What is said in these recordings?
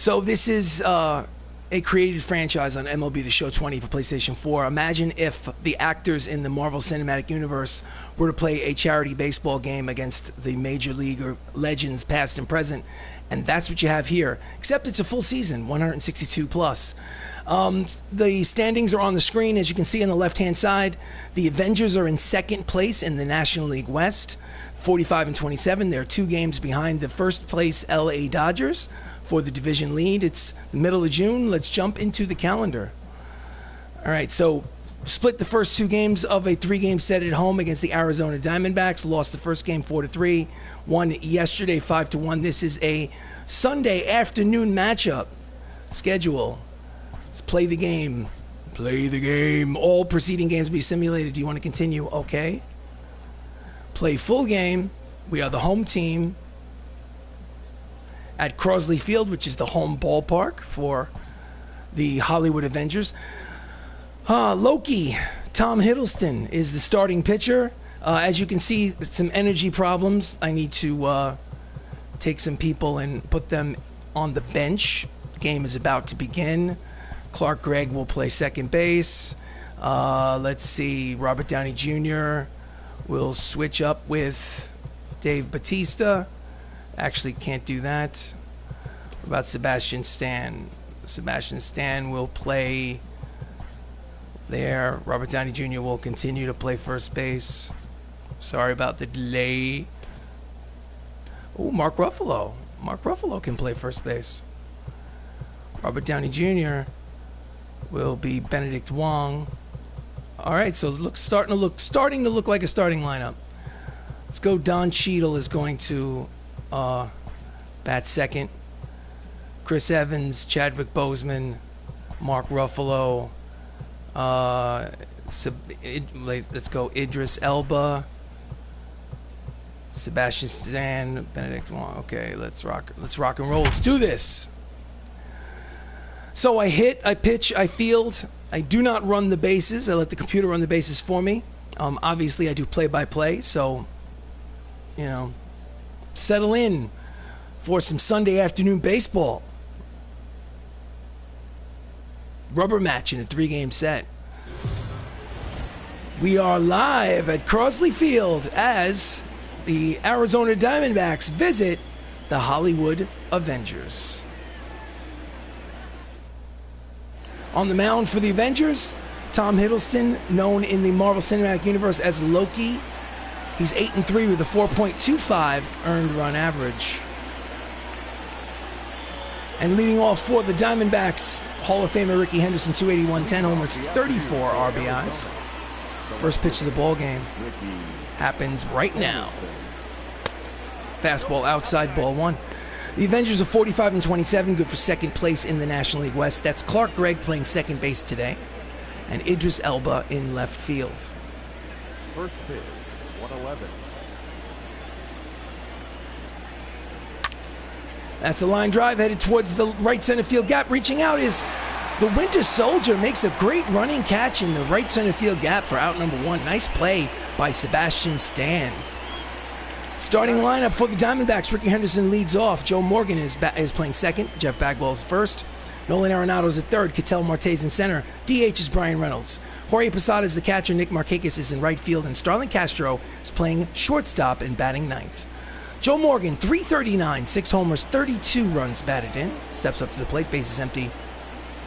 So this is a created franchise on MLB The Show 20 for PlayStation 4. Imagine if the actors in the Marvel Cinematic Universe were to play a charity baseball game against the Major League legends past and present, and that's what you have here, except it's a full season, 162 plus. The standings are on the screen, as you can see on the left-hand side. The Avengers are in second place in the National League West, 45-27. They're 2 games behind the first place LA Dodgers for the division lead. It's the middle of June. Let's jump into the calendar. All right, so split the first 2 games of a 3-game set at home against the Arizona Diamondbacks. Lost the first game 4-3. Won yesterday 5-1. This is a Sunday afternoon matchup schedule. Let's play the game. Play the game. All preceding games will be simulated. Do you want to continue? Okay. Play full game. We are the home team at Crosley Field, which is the home ballpark for the Hollywood Avengers. Loki, Tom Hiddleston, is the starting pitcher. As you can see, some energy problems. I need to take some people and put them on the bench. The game is about to begin. Clark Gregg will play second base. Let's see, Robert Downey Jr. will switch up with Dave Bautista. Actually, can't do that. What about Sebastian Stan? Sebastian Stan will play there. Robert Downey Jr. will continue to play first base. Sorry about the delay. Oh, Mark Ruffalo. Mark Ruffalo can play first base. Robert Downey Jr. will be Benedict Wong. All right, so it starting to look like a starting lineup. Let's go. Don Cheadle is going to bat second. Chris Evans, Chadwick Boseman, Mark Ruffalo. Let's go. Idris Elba, Sebastian Stan, Benedict Wong. Okay, let's rock and roll. Let's do this. So I hit, I pitch, I field. I do not run the bases. I let the computer run the bases for me. Obviously, I do play-by-play, so, you know, settle in for some Sunday afternoon baseball. Rubber match in a 3-game set. We are live at Crosley Field as the Arizona Diamondbacks visit the Hollywood Avengers. On the mound for the Avengers, Tom Hiddleston, known in the Marvel Cinematic Universe as Loki. He's 8-3 with a 4.25 earned run average. And leading off for the Diamondbacks, Hall of Famer Ricky Henderson, 281, 10 homers, 34 RBIs. First pitch of the ball game happens right now. Fastball outside, ball 1. The Avengers are 45-27, good for second place in the National League West. That's Clark Gregg playing second base today, and Idris Elba in left field. First pitch, 111. That's a line drive headed towards the right center field gap. Reaching out is the Winter Soldier. Makes a great running catch in the right center field gap for out number 1. Nice play by Sebastian Stan. Starting lineup for the Diamondbacks, Ricky Henderson leads off. Joe Morgan is playing second. Jeff Bagwell is first. Nolan Arenado's at third. Ketel Marte's in center. DH is Brian Reynolds. Jorge Posada is the catcher. Nick Markakis is in right field. And Starlin Castro is playing shortstop and batting ninth. Joe Morgan, 339, 6 homers, 32 runs batted in. Steps up to the plate. Base is empty.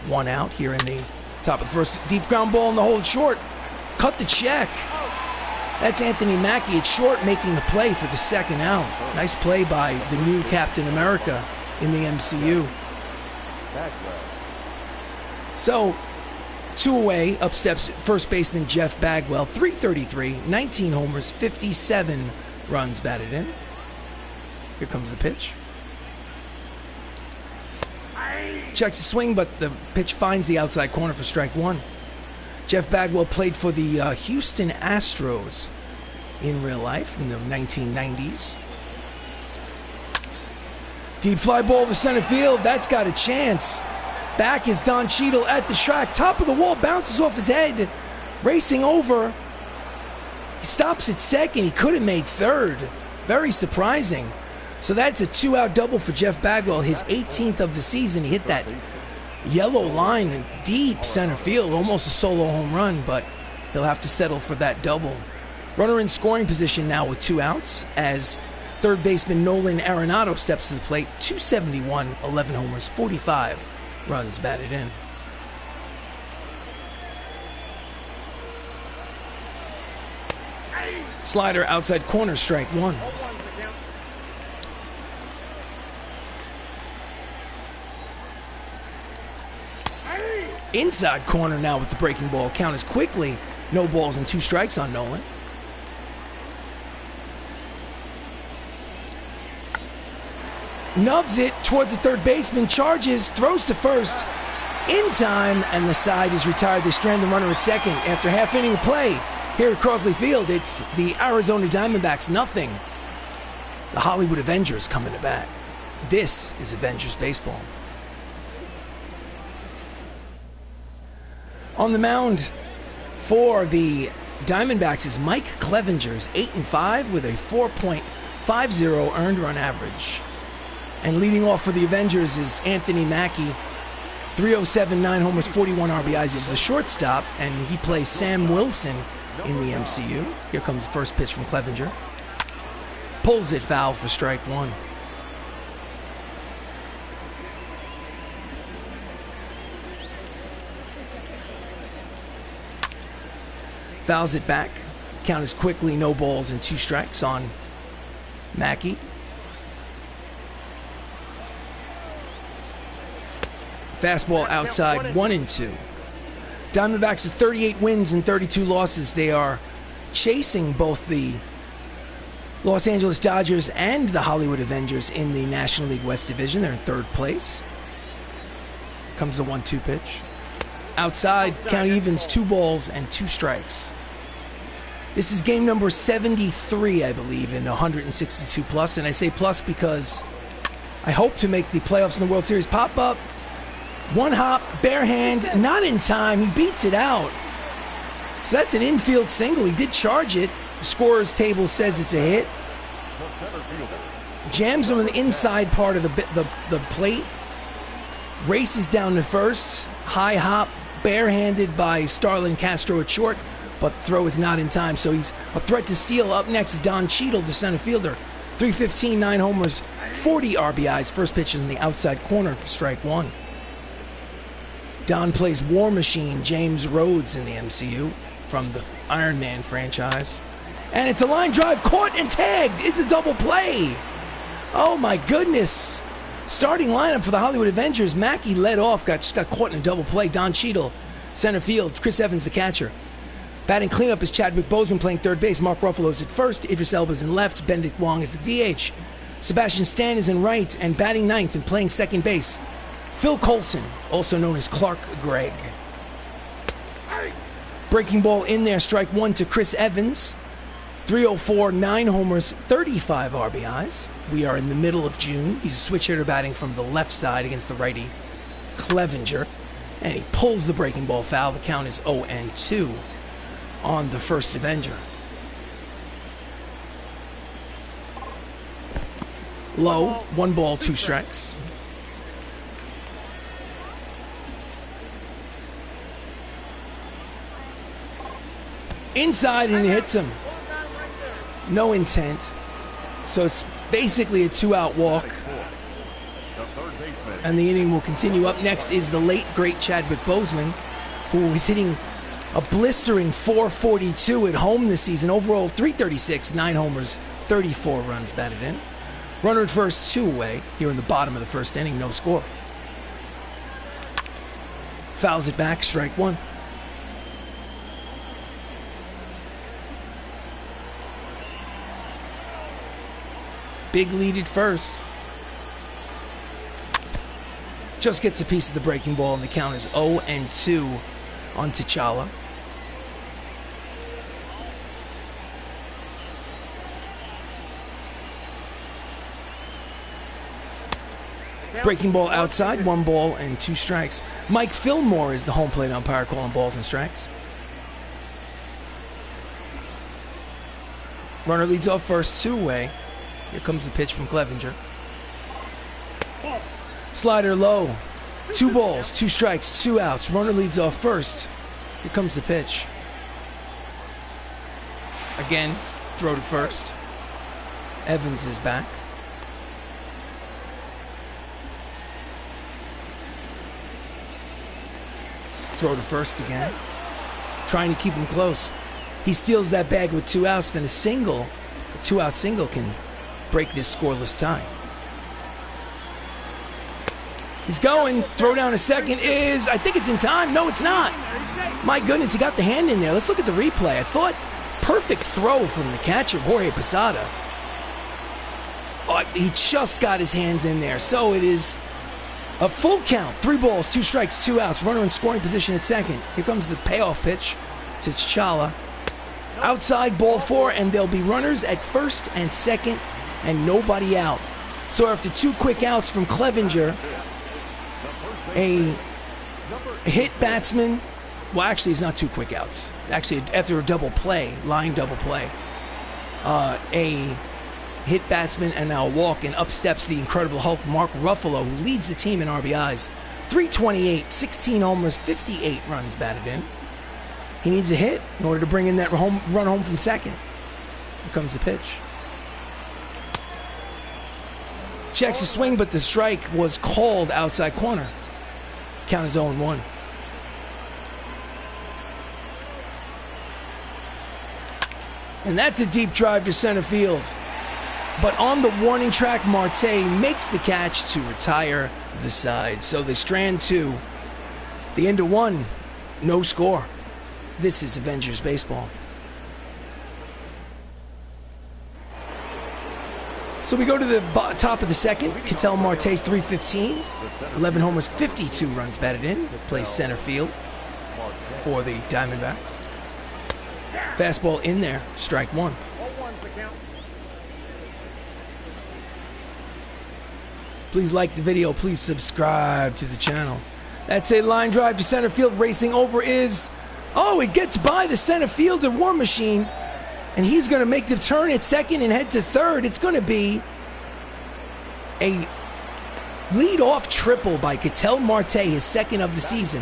1 out here in the top of the first. Deep ground ball in the hold short. Cut the check. That's Anthony Mackie at short, making the play for the second out. Nice play by the new Captain America in the MCU. So, 2 away, up steps first baseman Jeff Bagwell, 333, 19 homers, 57 runs batted in. Here comes the pitch. Checks the swing, but the pitch finds the outside corner for strike 1. Jeff Bagwell played for the Houston Astros in real life in the 1990s. Deep fly ball to center field. That's got a chance. Back is Don Cheadle at the track. Top of the wall, bounces off his head. Racing over. He stops at second. He could have made third. Very surprising. So that's a 2-out double for Jeff Bagwell, his 18th of the season. He hit that yellow line in deep center field, almost a solo home run, but he'll have to settle for that double. Runner in scoring position now with 2 outs as third baseman Nolan Arenado steps to the plate. 271, 11 homers, 45 runs batted in. Slider outside corner, strike 1. Inside corner now with the breaking ball. Count is quickly no balls and 2 strikes on Nolan. Nubs it towards the third baseman, charges, throws to first in time, and the side is retired. They strand the runner at second after half inning of play. Here at Crosley Field, it's the Arizona Diamondbacks 0. The Hollywood Avengers coming to bat. This is Avengers baseball. On the mound for the Diamondbacks is Mike Clevenger's 8-5 with a 4.50 earned run average. And leading off for the Avengers is Anthony Mackie. 307, 9 homers, 41 RBIs. He's the shortstop, and he plays Sam Wilson in the MCU. Here comes the first pitch from Clevenger. Pulls it foul for strike 1. Fouls it back. Count is quickly no balls and 2 strikes on Mackie. Fastball outside, 1-2. Diamondbacks with 38 wins and 32 losses. They are chasing both the Los Angeles Dodgers and the Hollywood Avengers in the National League West Division. They're in 3rd place. Comes the 1-2 pitch. Outside, count evens, 2 balls and 2 strikes. This is game number 73, I believe, in 162 plus. And I say plus because I hope to make the playoffs in the World Series. Pop up. 1 hop, bare hand, not in time. He beats it out. So that's an infield single. He did charge it. The scorer's table says it's a hit. Jams him on the inside part of the plate. Races down to first. High hop, barehanded by Starlin Castro at short, but the throw is not in time. So he's a threat to steal. Up next is Don Cheadle, the center fielder. 315, 9 homers, 40 RBIs. First pitch in the outside corner for strike 1. Don plays War Machine James Rhodes in the MCU from the Iron Man franchise. And it's a line drive, caught and tagged. It's a double play. Oh my goodness. Starting lineup for the Hollywood Avengers. Mackie led off, just got caught in a double play. Don Cheadle, center field. Chris Evans, the catcher. Batting cleanup is Chadwick Boseman playing third base. Mark Ruffalo's at first. Idris Elba's in left. Benedict Wong is the DH. Sebastian Stan is in right and batting ninth and playing second base. Phil Coulson, also known as Clark Gregg. Breaking ball in there, strike 1 to Chris Evans. 304, 9 homers, 35 RBIs. We are in the middle of June. He's a switch hitter batting from the left side against the righty Clevenger. And he pulls the breaking ball foul. The count is 0-2 on the first Avenger. Low, 1 ball, 2 strikes. Inside and he hits him. No intent. So it's basically a 2-out walk. And the inning will continue. Up next is the late, great Chadwick Boseman, who is hitting a blistering .442 at home this season. Overall, .336, 9 homers, 34 runs batted in. Runner at first, 2 away. Here in the bottom of the first inning, no score. Fouls it back, strike 1. Big lead at first. Just gets a piece of the breaking ball, and the count is 0-2 on T'Challa. Breaking ball outside, 1 ball and 2 strikes. Mike Fillmore is the home plate umpire calling balls and strikes. Runner leads off first, 2 away. Here comes the pitch from Clevenger. Slider low. 2 balls, 2 strikes, 2 outs. Runner leads off first. Here comes the pitch. Again, throw to first. Evans is back. Throw to first again. Trying to keep him close. He steals that bag with 2 outs, then a 2-out single can break this scoreless tie. He's going. Throw down to second is, I think it's in time. No, it's not. My goodness, he got the hand in there. Let's look at the replay. I thought perfect throw from the catcher, Jorge Posada. Oh, he just got his hands in there. So it is a full count. 3 balls, 2 strikes, 2 outs. Runner in scoring position at second. Here comes the payoff pitch to Cheadle. Outside, ball 4, and there'll be runners at first and second and nobody out. So after 2 quick outs from Clevenger, a hit batsman, well, actually, it's not 2 quick outs. Actually, after a double play, line double play, a hit batsman and now a walk, and up steps the Incredible Hulk, Mark Ruffalo, who leads the team in RBIs. 328, 16 homers, 58 runs batted in. He needs a hit in order to bring in that run home from second. Here comes the pitch. Checks the swing, but the strike was called outside corner. Count is 0-1. And that's a deep drive to center field. But on the warning track, Marte makes the catch to retire the side. So they strand 2. The end of 1. No score. This is Avengers Baseball. So we go to the top of the second. Ketel Marte's 315. 11 homers, 52 runs batted in. Plays center field for the Diamondbacks. Fastball in there. Strike 1. Please like the video. Please subscribe to the channel. That's a line drive to center field. Racing over is... Oh, it gets by the center fielder, War Machine. And he's going to make the turn at second and head to third. It's going to be a lead-off triple by Ketel Marte, his second of the season.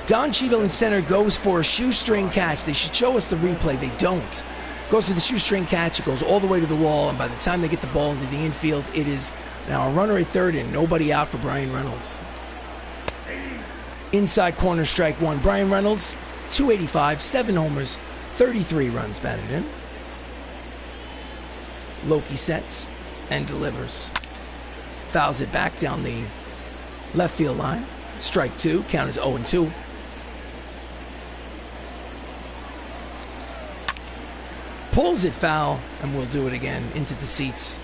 Don Cheadle in center goes for a shoestring catch. They should show us the replay. They don't. Goes for the shoestring catch. It goes all the way to the wall. And by the time they get the ball into the infield, it is now a runner at third and nobody out for Brian Reynolds. Inside corner, strike 1. Brian Reynolds, 285, 7 homers, 33 runs batted in. Loki sets and delivers. Fouls it back down the left field line. Strike 2. Count is 0-2. Pulls it foul, and we'll do it again into the seats.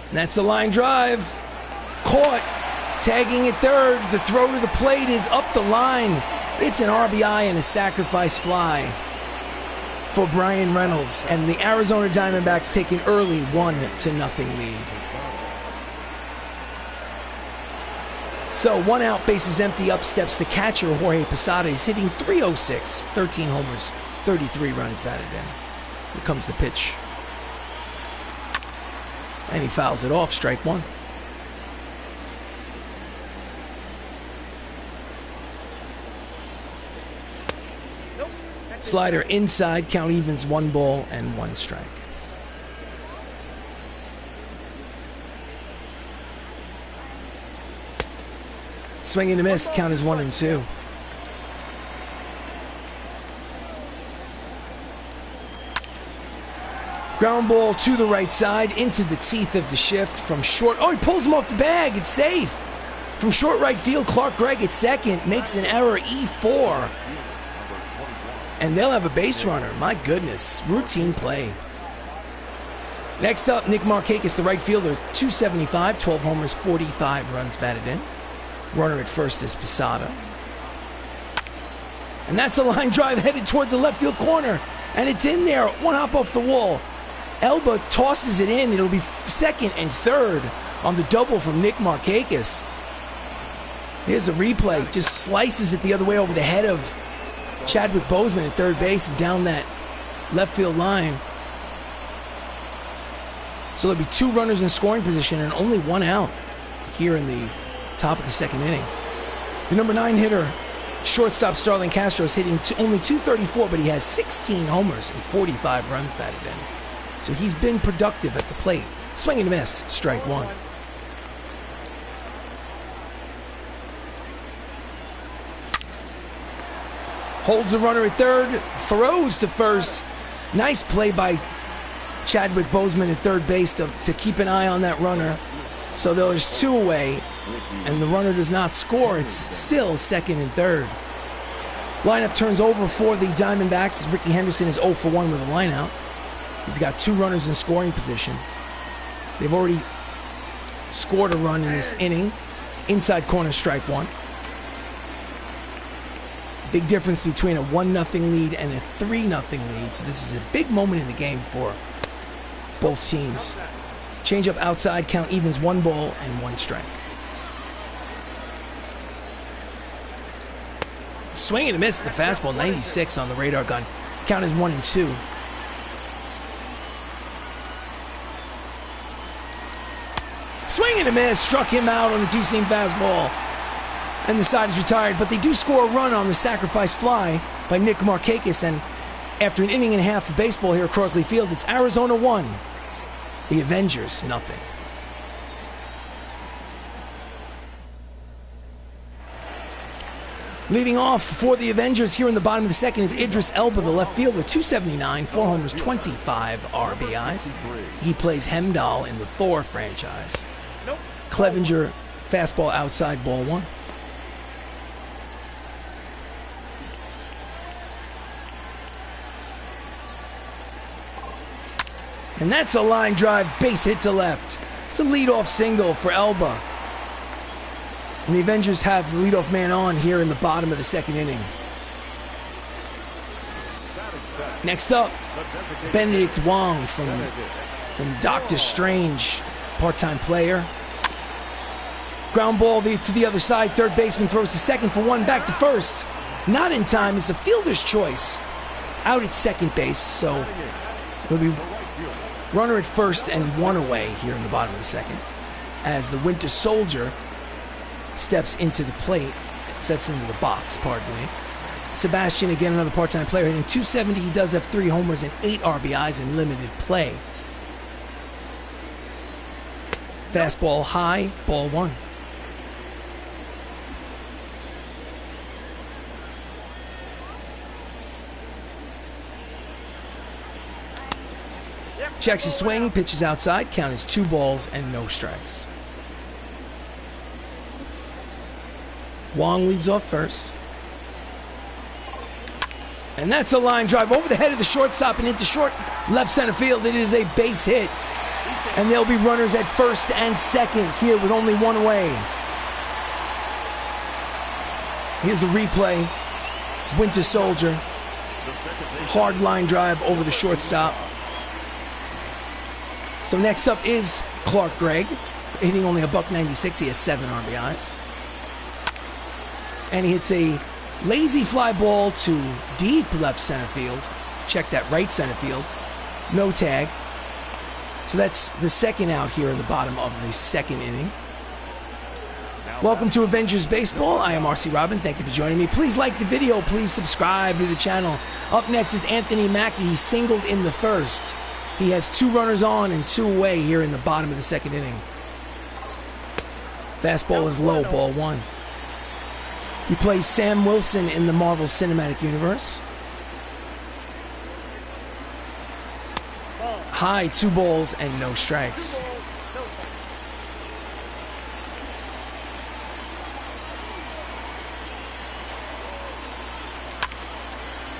And that's a line drive. Caught. Tagging at third. The throw to the plate is up the line. It's an RBI and a sacrifice fly for Brian Reynolds. And the Arizona Diamondbacks take an early 1-0 lead. So 1 out, bases empty. Up steps the catcher, Jorge Posada. He's hitting .306, 13 homers, 33 runs batted in. Here comes the pitch. And he fouls it off, strike 1. Slider inside, count evens, 1 ball and 1 strike. Swing and a miss, count is 1-2. Ground ball to the right side, into the teeth of the shift from short. Oh, he pulls him off the bag. It's safe. From short right field, Clark Gregg at second makes an error, E4. And they'll have a base runner. My goodness. Routine play. Next up, Nick Markakis, the right fielder, 275, 12 homers, 45 runs batted in. Runner at first is Posada. And that's a line drive headed towards the left field corner. And it's in there. 1 hop off the wall. Elba tosses it in. It'll be second and third on the double from Nick Markakis. Here's the replay. Just slices it the other way over the head of Chadwick Boseman at third base down that left field line. So there'll be 2 runners in scoring position and only 1 out here in the top of the second inning. The number 9 hitter, shortstop Starlin Castro, is hitting only .234, but he has 16 homers and 45 runs batted in. So he's been productive at the plate. Swing and a miss, strike 1. Holds the runner at third, throws to first. Nice play by Chadwick Boseman at third base to keep an eye on that runner. So there's 2 away, and the runner does not score. It's still second and third. Lineup turns over for the Diamondbacks as Ricky Henderson is 0 for 1 with a lineout. He's got 2 runners in scoring position. They've already scored a run in this inning. Inside corner, strike 1. Big difference between a 1-0 lead and a 3-0 lead. So this is a big moment in the game for both teams. Changeup outside, count evens, 1 ball and 1 strike. Swing and a miss, the fastball, 96 on the radar gun. Count is 1 and 2. Swing and a miss, struck him out on the 2-seam fastball. And the side is retired, but they do score a run on the sacrifice fly by Nick Markakis. And after an inning and a half of baseball here at Crosley Field, it's Arizona 1, the Avengers 0. Leading off for the Avengers here in the bottom of the second is Idris Elba, the left fielder, .279, 4 homers, 25 RBIs. He plays Hemidall in the Thor franchise. Clevenger, fastball outside, ball 1. And that's a line drive, base hit to left. It's a leadoff single for Elba. And the Avengers have the leadoff man on here in the bottom of the second inning. Next up, Benedict Wong from Doctor Strange, part-time player. Ground ball to the other side. Third baseman throws to second for 1, back to first. Not in time. It's a fielder's choice. Out at second base, so it'll be runner at first and 1 away here in the bottom of the second. As the Winter Soldier steps into the plate, steps into the box, pardon me. Sebastian, again, another part-time player, hitting .270. He does have 3 homers and 8 RBIs in limited play. Fastball high, ball 1. Checks his swing, pitches outside, count is 2 balls and no strikes. Wong leads off first. And that's a line drive over the head of the shortstop and into short left center field. It is a base hit. And there'll be runners at first and second here with only 1 away. Here's a replay. Winter Soldier. Hard line drive over the shortstop. So next up is Clark Gregg, hitting only a .196. He has 7 RBIs. And he hits a lazy fly ball to deep left center field. Check that, right center field. No tag. So that's the second out here in the bottom of the second inning. Welcome to Avengers Baseball. I am RC Robbin. Thank you for joining me. Please like the video. Please subscribe to the channel. Up next is Anthony Mackie. He singled in the first. He has 2 runners on and 2 away here in the bottom of the second inning. Fastball is low, ball 1. He plays Sam Wilson in the Marvel Cinematic Universe. High, 2 balls and no strikes.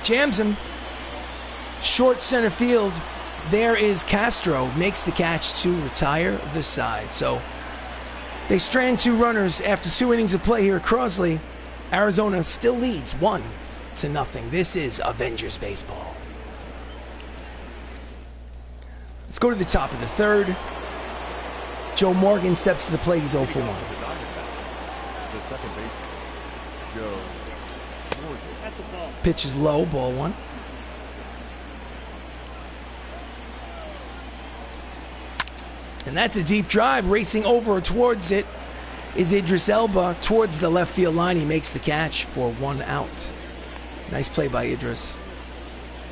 Jams him. Short center field. There is Castro, makes the catch to retire the side. So they strand 2 runners after 2 innings of play here at Crosley. Arizona still leads 1-0. This is Avengers Baseball. Let's go to the top of the third. Joe Morgan steps to the plate. He's 0 for 1. The second baseman, Joe Pitch is low, ball one. And that's a deep drive. Racing over towards it is Idris Elba towards the left field line. He makes the catch for 1 out. Nice play by Idris.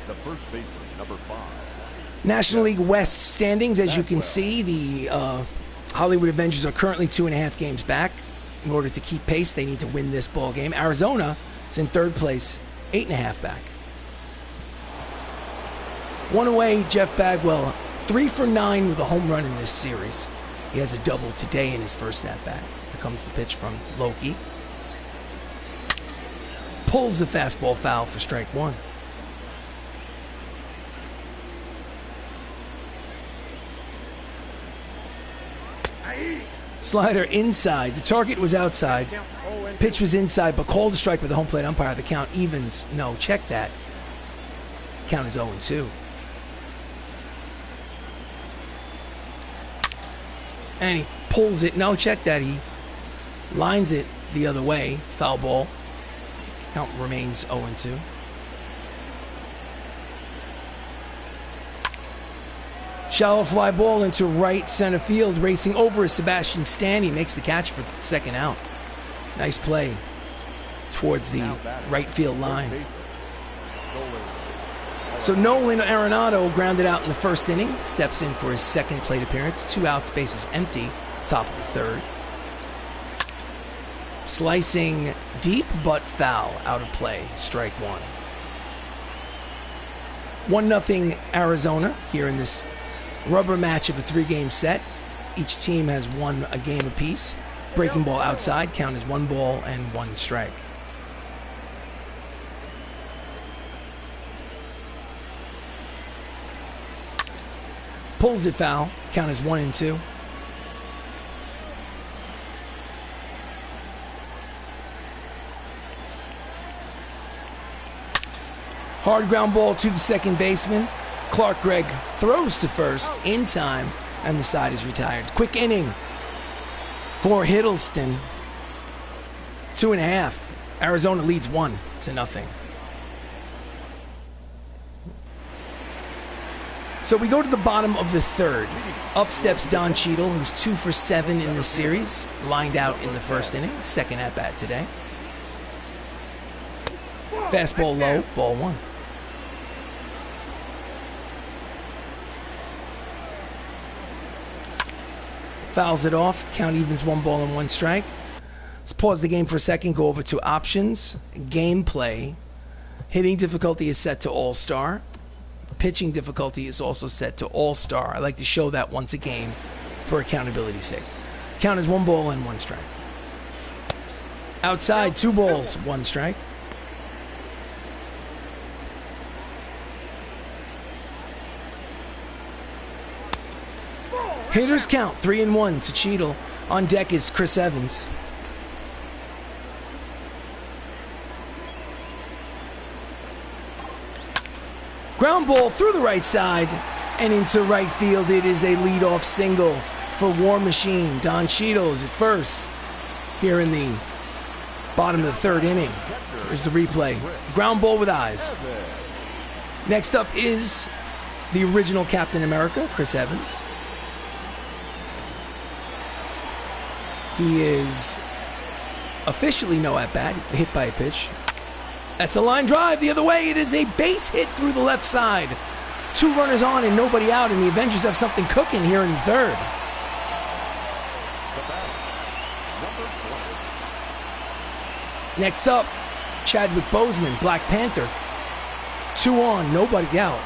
The first baseman, number 5. National League West standings, as you can see, the Hollywood Avengers are currently 2.5 games back. In order to keep pace, they need to win this ball game. Arizona is in 3rd place, 8.5 back. 1 away, Jeff Bagwell, 3 for 9 with a home run in this series. He has a double today in his first at-bat. Here comes the pitch from Loki. Pulls the fastball foul for strike 1. Slider inside. The target was outside. Pitch was inside, but called a strike by the home plate umpire. The count evens. No, check that. Count is 0-2. And he pulls it. No, check that. He lines it the other way. Foul ball. Count remains 0-2. Shallow fly ball into right center field. Racing over is Sebastian Stan. He makes the catch for 2nd out. Nice play towards the right field line. So Nolan Arenado grounded out in the 1st inning. Steps in for his 2nd plate appearance. 2 outs, bases empty. Top of the 3rd. Slicing deep but foul. Out of play. Strike 1. 1-0 Arizona here in this rubber match of a 3-game set. Each team has won a game apiece. Breaking ball outside. Count is 1 ball and 1 strike. Pulls it foul. Count is 1-2. Hard ground ball to the 2nd baseman. Clark Gregg throws to 1st in time, and the side is retired. Quick inning for Hiddleston. 2.5. Arizona leads 1-0. So we go to the bottom of the 3rd. Up steps Don Cheadle, who's 2 for 7 in the series. Lined out in the 1st inning. 2nd at-bat today. Fastball low, ball 1. Fouls it off. Count evens 1 ball and 1 strike. Let's pause the game for a second. Go over to options. Gameplay. Hitting difficulty is set to All-Star. Pitching difficulty is also set to All-Star. I like to show that once a game for accountability's sake. Count is 1 ball and 1 strike. Outside, 2 balls, 1 strike. Hitters count 3-1 to Cheadle. On deck is Chris Evans. Ground ball through the right side and into right field. It is a leadoff single for War Machine. Don Cheadle is at first here in the bottom of the 3rd inning. Here's the replay. Ground ball with eyes. Next up is the original Captain America, Chris Evans. He is officially no at-bat, hit by a pitch. That's a line drive the other way. It is a base hit through the left side. 2 runners on and nobody out, and the Avengers have something cooking here in the 3rd. Next up, Chadwick Boseman, Black Panther. 2 on, nobody out.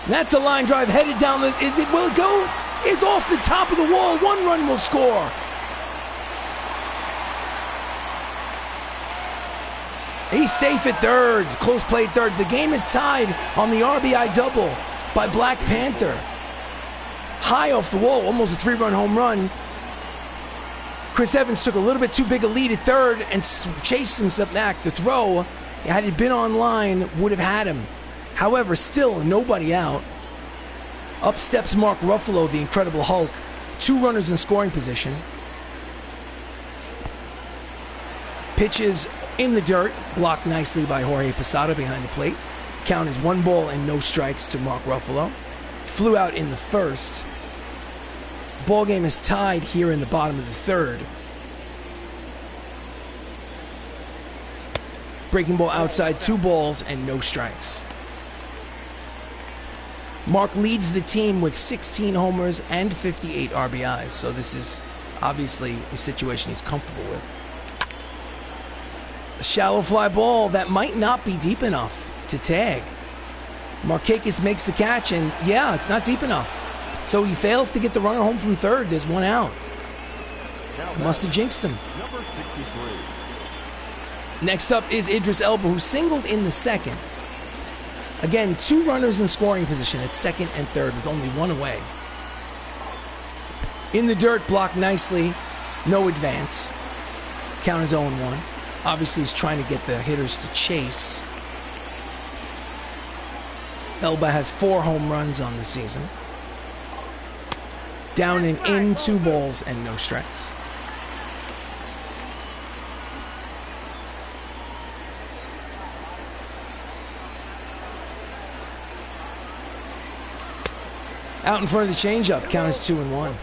And that's a line drive headed down the... will it go? It's off the top of the wall. 1 run will score. He's safe at 3rd. Close play at 3rd. The game is tied on the RBI double by Black Panther. High off the wall, almost a 3-run home run. Chris Evans took a little bit too big a lead at 3rd and chased himself back. The throw, had he been on line, would have had him. However, still nobody out. Up steps Mark Ruffalo, the Incredible Hulk. 2 runners in scoring position. Pitches In the dirt, blocked nicely by Jorge Posada behind the plate. Count is 1 ball and no strikes to Mark Ruffalo. Flew out in the first. Ball game is tied here in the bottom of the third. Breaking ball outside, 2 balls and no strikes. Mark leads the team with 16 homers and 58 RBIs, so this is obviously a situation he's comfortable with. A shallow fly ball that might not be deep enough to tag. Markakis makes the catch, and yeah, it's not deep enough. So he fails to get the runner home from third. There's 1 out. Must have jinxed him. Number 63. Next up is Idris Elba, who singled in the second. Again, 2 runners in scoring position at second and third with only 1 away. In the dirt, blocked nicely. No advance. Count is 0-1. Obviously, he's trying to get the hitters to chase. Elba has 4 home runs on the season. Down and in, 2 balls and no strikes. Out in front of the changeup, count is 2-1.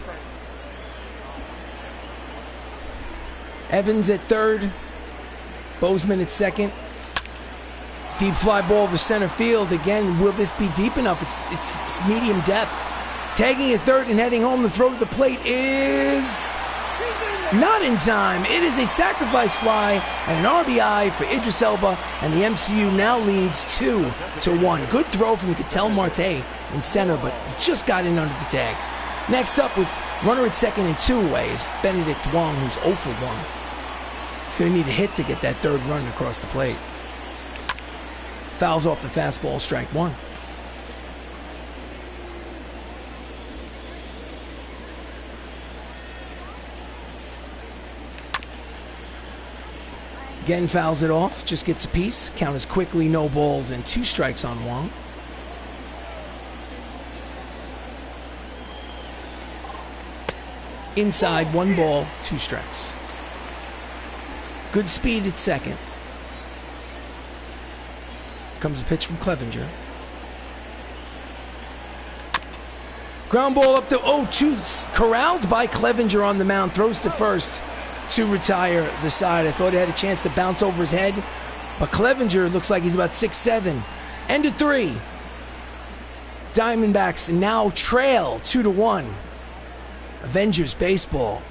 Evans at third. Boseman at second. Deep fly ball to center field. Again, will this be deep enough? It's medium depth. Tagging at third and heading home. The throw to the plate is not in time. It is a sacrifice fly and an RBI for Idris Elba, and the MCU now leads 2-1. Good throw from Ketel Marte in center, but just got in under the tag. Next up with runner at second and 2 away is Benedict Wong, who's 0 for 1. He's going to need a hit to get that third run across the plate. Fouls off the fastball, strike 1. Again fouls it off, just gets a piece. Count is quickly no balls and 2 strikes on Wong. Inside, 1 ball, 2 strikes. Good speed at second. Comes a pitch from Clevenger. Ground ball up to 0-2, corralled by Clevenger on the mound. Throws to first to retire the side. I thought he had a chance to bounce over his head, but Clevenger looks like he's about 6'7". End of 3. Diamondbacks now trail 2-1. Avengers baseball.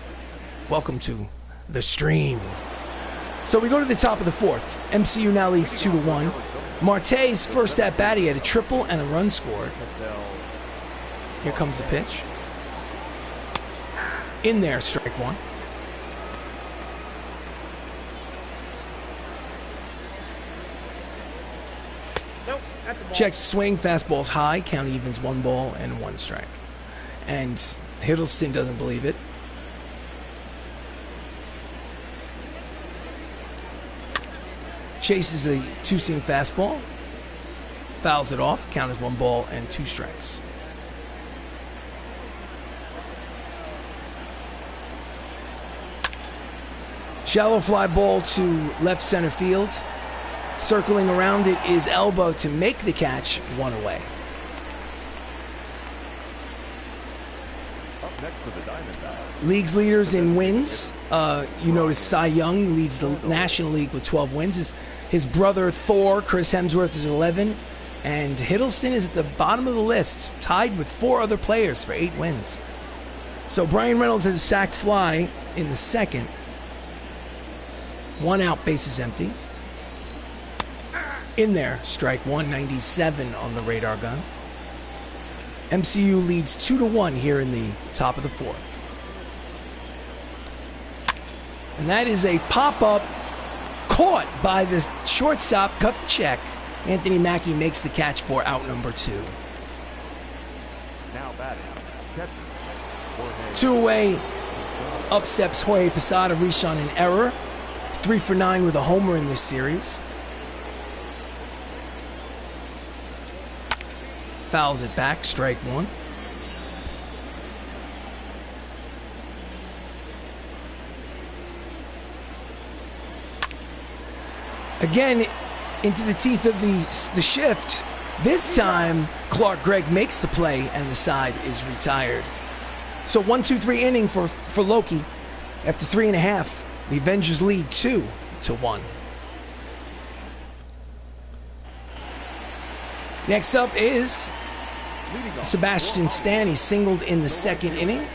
Welcome to the stream. So we go to the top of the 4th. MCU now leads 2-1. Marte's first at bat, he had a triple and a run scored. Here comes the pitch. In there, strike 1. Checks swing, fastball's high, count evens, 1 ball and 1 strike. And Hiddleston doesn't believe it. Chases a 2-seam fastball. Fouls it off, count as 1 ball and 2 strikes. Shallow fly ball to left center field. Circling around it is Elba to make the catch, 1 away. Up next for the Diamondbacks. League's leaders in wins. You notice Cy Young leads the National League with 12 wins. His brother Thor, Chris Hemsworth, is at 11. And Hiddleston is at the bottom of the list, tied with 4 other players for 8 wins. So Brian Reynolds has a sac fly in the second. 1 out, bases empty. In there, strike 1, 97 on the radar gun. MCU leads 2-1 here in the top of the 4th. And that is a pop-up caught by the shortstop, cut the check. Anthony Mackie makes the catch for out number 2. Now batting, catcher, Jorge. 2 away, up steps Jorge Posada, reached on an error. 3 for 9 with a homer in this series. Fouls it back, strike 1. Again, into the teeth of the shift. This time, Clark Gregg makes the play, and the side is retired. So 1-2-3 inning for Loki. After 3.5, the Avengers lead 2-1. Next up is Sebastian Stan. He's singled in the second inning.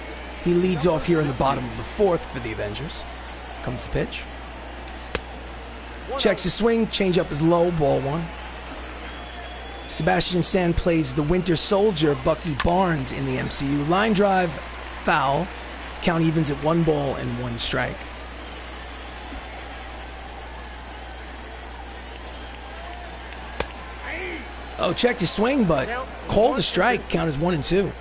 He leads off here in the bottom of the fourth for the Avengers. Comes the pitch. Checks his swing. Changeup is low. Ball 1. Sebastian Stan plays the Winter Soldier, Bucky Barnes, in the MCU. Line drive, foul. Count evens at 1 ball and 1 strike. Oh, checked his swing, but called a strike. Count is 1-2.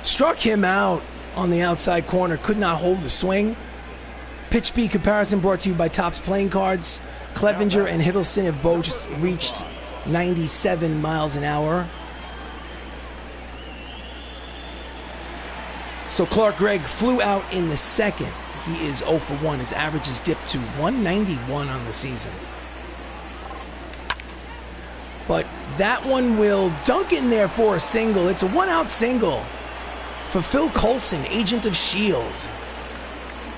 Struck him out on the outside corner. Could not hold the swing. Pitch speed comparison brought to you by Topps Playing Cards. Clevenger and Hiddleston have both reached 97 miles an hour. So Clark Gregg flew out in the second. He is 0 for 1. His average has dipped to 191 on the season. But that one will dunk in there for a single. It's a 1-out single for Phil Coulson, agent of S.H.I.E.L.D.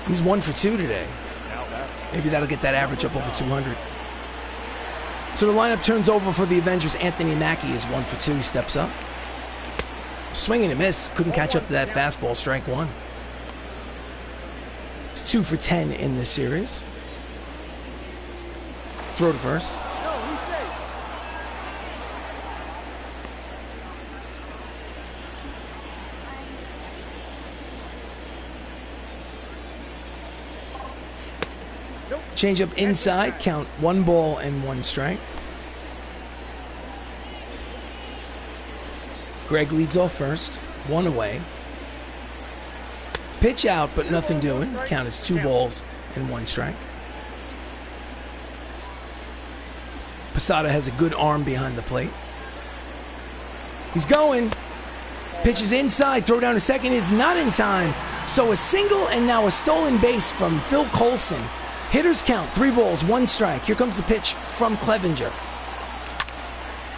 He's 1 for 2 today. Maybe that'll get that average up over 200. So the lineup turns over for the Avengers. Anthony Mackie is 1 for 2. He steps up. Swing and a miss. Couldn't catch up to that fastball. Strike 1. It's 2 for 10 in this series. Throw to first. Change up inside, count 1 ball and 1 strike. Gregg leads off first, 1 away. Pitch out, but nothing doing. Count is 2 balls and 1 strike. Posada has a good arm behind the plate. He's going. Pitches inside, throw down to second is not in time. So a single and now a stolen base from Phil Coulson. Hitters count 3 balls, 1 strike. Here comes the pitch from Clevenger.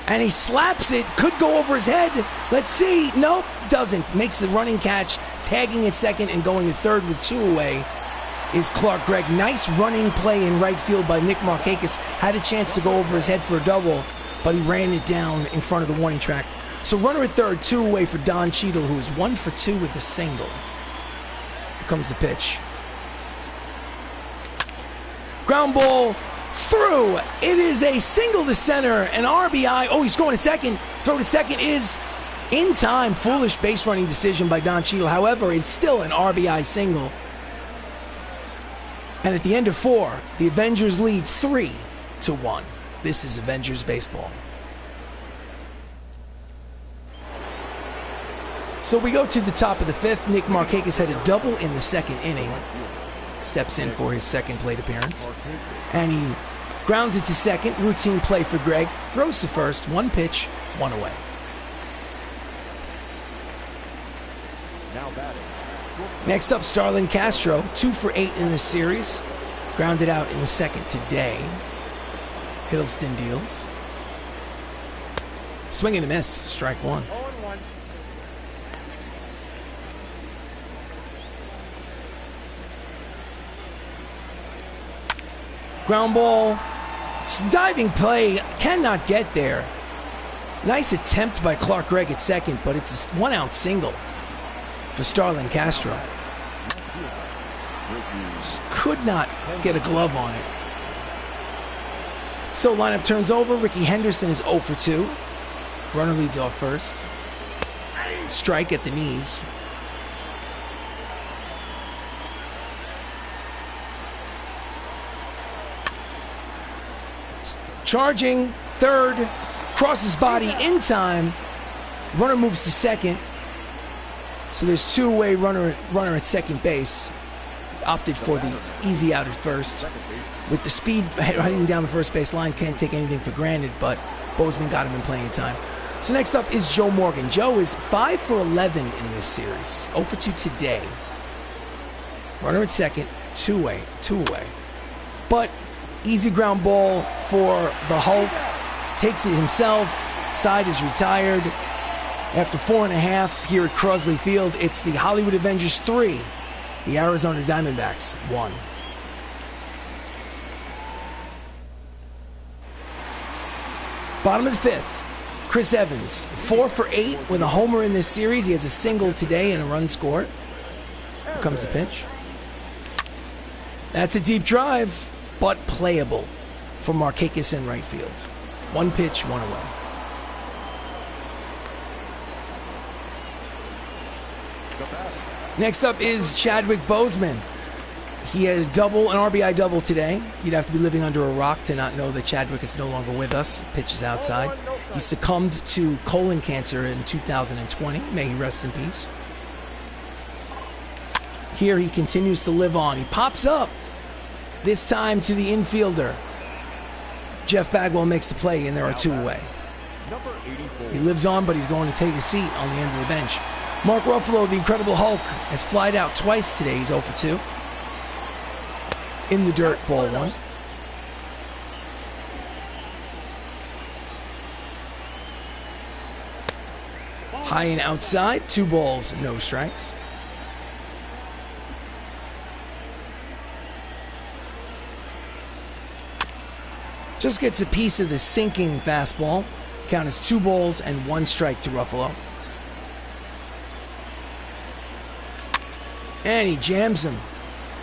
And he slaps it. Could go over his head. Let's see. Nope, doesn't. Makes the running catch. Tagging at second and going to third with 2 away is Clark Gregg. Nice running play in right field by Nick Markakis. Had a chance to go over his head for a double, but he ran it down in front of the warning track. So runner at third, 2 away for Don Cheadle, who is 1 for 2 with a single. Here comes the pitch. Ground ball through. It is a single to center, an RBI. Oh, he's going to second. Throw to second is in time. Foolish base running decision by Don Cheadle. However, it's still an RBI single. And at the end of 4, the Avengers lead 3-1. This is Avengers baseball. So we go to the top of the 5th. Nick Markakis had a double in the second inning. Steps in for his second plate appearance. And he grounds it to second. Routine play for Gregg. Throws to first. 1 pitch, 1 away. Next up, Starlin Castro. 2 for 8 in this series. Grounded out in the second today. Hiddleston deals. Swing and a miss. Strike 1. Ground ball, diving play, cannot get there. Nice attempt by Clark Gregg at second, but it's a 1-out single for Starlin Castro. Just could not get a glove on it. So lineup turns over. Ricky Henderson is 0 for 2. Runner leads off first. Strike at the knees. Charging, third, crosses body in time. Runner moves to second. So there's 2 away, runner at second base. Opted for the easy out at first. With the speed heading down the first base line, can't take anything for granted, but Boseman got him in plenty of time. So next up is Joe Morgan. Joe is 5 for 11 in this series. 0 for 2 today. Runner at second, two away. But easy ground ball for the Hulk. Takes it himself. Side is retired. After 4.5 here at Crosley Field, it's the Hollywood Avengers 3, the Arizona Diamondbacks 1. Bottom of the 5th, Chris Evans, 4 for 8 with a homer in this series. He has a single today and a run scored. Here comes the pitch. That's a deep drive, but playable for Markakis in right field. 1 pitch, 1 away. Next up is Chadwick Boseman. He had an RBI double today. You'd have to be living under a rock to not know that Chadwick is no longer with us. Pitches outside. He succumbed to colon cancer in 2020. May he rest in peace. Here he continues to live on. He pops up, this time to the infielder. Jeff Bagwell makes the play, and there are 2 away. He lives on, but he's going to take a seat on the end of the bench. Mark Ruffalo, the Incredible Hulk, has flied out twice today. He's 0 for 2. In the dirt, ball 1. High and outside, 2 balls, no strikes. Just gets a piece of the sinking fastball. Count as 2 balls and 1 strike to Ruffalo. And he jams him.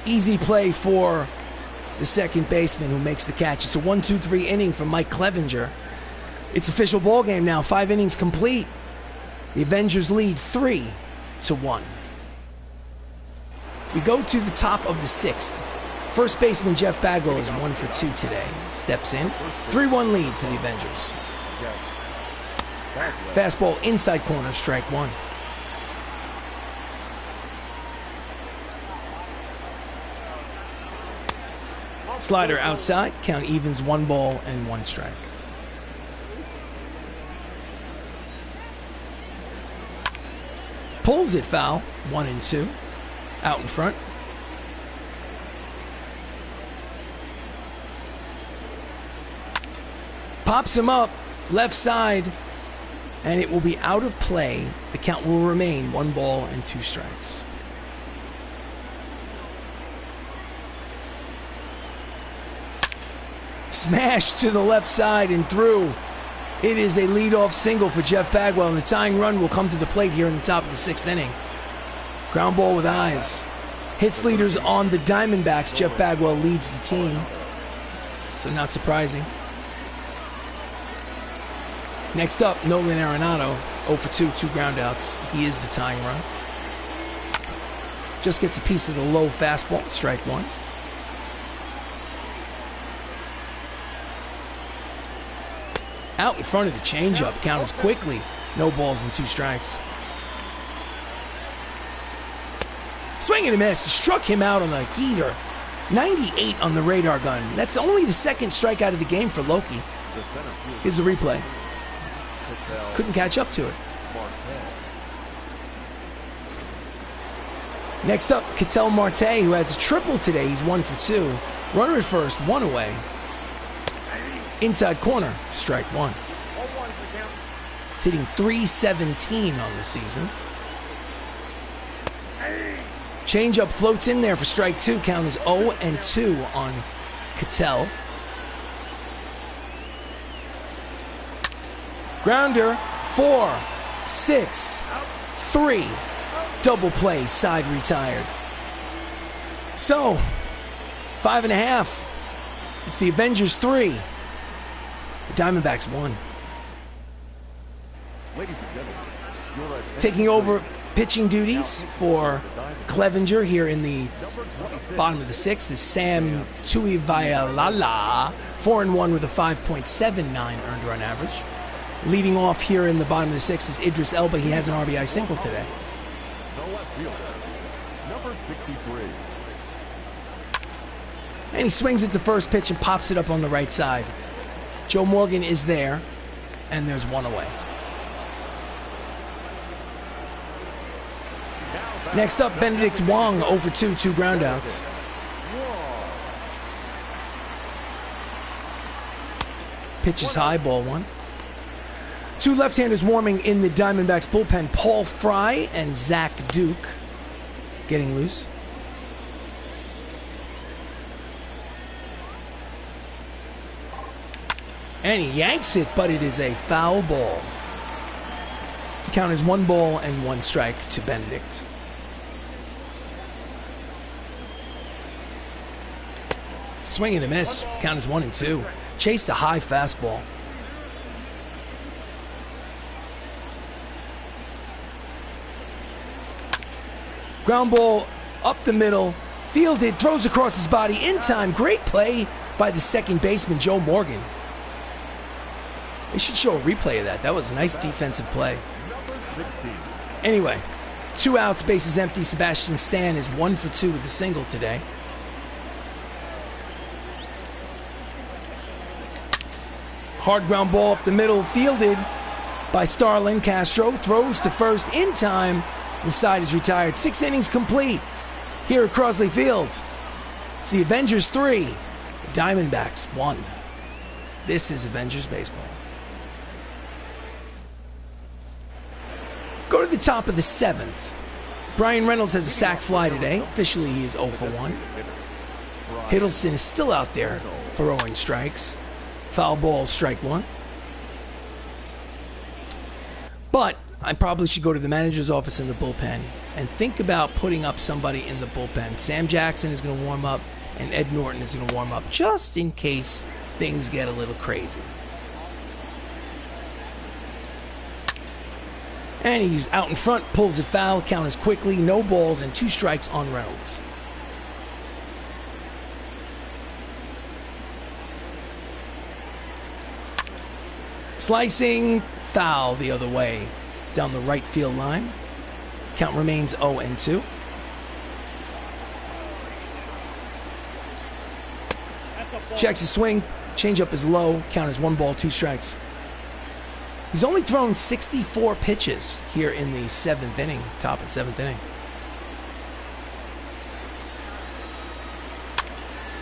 Easy play for the second baseman who makes the catch. It's a 1-2-3 inning from Mike Clevenger. It's official ball game now. 5 innings complete. The Avengers lead 3-1. We go to the top of the 6th. First baseman Jeff Bagwell is 1 for 2 today. Steps in. 3-1 lead for the Avengers. Fastball inside corner, strike 1. Slider outside, count evens, 1 ball and 1 strike. Pulls it foul, 1-2. Out in front. Pops him up, left side, and it will be out of play. The count will remain 1 ball and 2 strikes. Smashed to the left side and through. It is a leadoff single for Jeff Bagwell, and the tying run will come to the plate here in the top of the 6th inning. Ground ball with eyes. Hits leaders on the Diamondbacks. Jeff Bagwell leads the team, so not surprising. Next up, Nolan Arenado, 0 for 2, 2 groundouts. He is the tying run. Just gets a piece of the low fastball, strike 1. Out in front of the changeup, count is quickly. No balls and 2 strikes. Swing and a miss. Struck him out on the heater. 98 on the radar gun. That's only the 2nd strikeout of the game for Loki. Here's the replay. Couldn't catch up to it. Next up, Ketel Marte, who has a triple today. He's 1 for 2. Runner at first, 1 away. Inside corner, strike 1. It's hitting .317 on the season. Changeup floats in there for strike 2. Count is 0-2 on Ketel. Grounder, 4, 6, 3. Double play, side retired. So, 5.5. It's the Avengers 3. The Diamondbacks 1. Taking over pitching duties for Clevenger here in the bottom of the 6th is Sam Tuivailala, 4-1 with a 5.79 earned run average. Leading off here in the bottom of the 6th is Idris Elba. He has an RBI single today. Number 63. And he swings at the first pitch and pops it up on the right side. Joe Morgan is there, and there's 1 away. Next up, Benedict Wong, 0 for 2, 2 groundouts. Pitch is high, ball one. Two left-handers warming in the Diamondbacks bullpen, Paul Fry and Zach Duke, getting loose. And he yanks it, but it is a foul ball. The count is 1 ball and 1 strike to Benedict. Swing and a miss. The count is 1-2. Chased a high fastball. Ground ball up the middle, fielded, throws across his body in time. Great play by the second baseman, Joe Morgan. They should show a replay of that. That was a nice defensive play. Anyway, 2 outs, bases empty. Sebastian Stan is 1 for 2 with a single today. Hard ground ball up the middle, fielded by Starlin Castro. Throws to first in time. The side is retired. 6 innings complete here at Crosley Field. It's the Avengers 3, the Diamondbacks 1. This is Avengers Baseball. Go to the top of the 7th. Brian Reynolds has a sac fly today. Officially, he is 0 for 1. Hiddleston is still out there throwing strikes. Foul ball, strike 1. But I probably should go to the manager's office in the bullpen and think about putting up somebody in the bullpen. Sam Jackson is going to warm up, and Ed Norton is going to warm up just in case things get a little crazy. And he's out in front, pulls it foul. Count is quickly, no balls, and 2 strikes on Reynolds. Slicing, foul the other way down the right field line. Count remains 0-2. Checks his swing, changeup is low. Count is 1 ball, 2 strikes. He's only thrown 64 pitches here in the 7th inning, top of the 7th inning.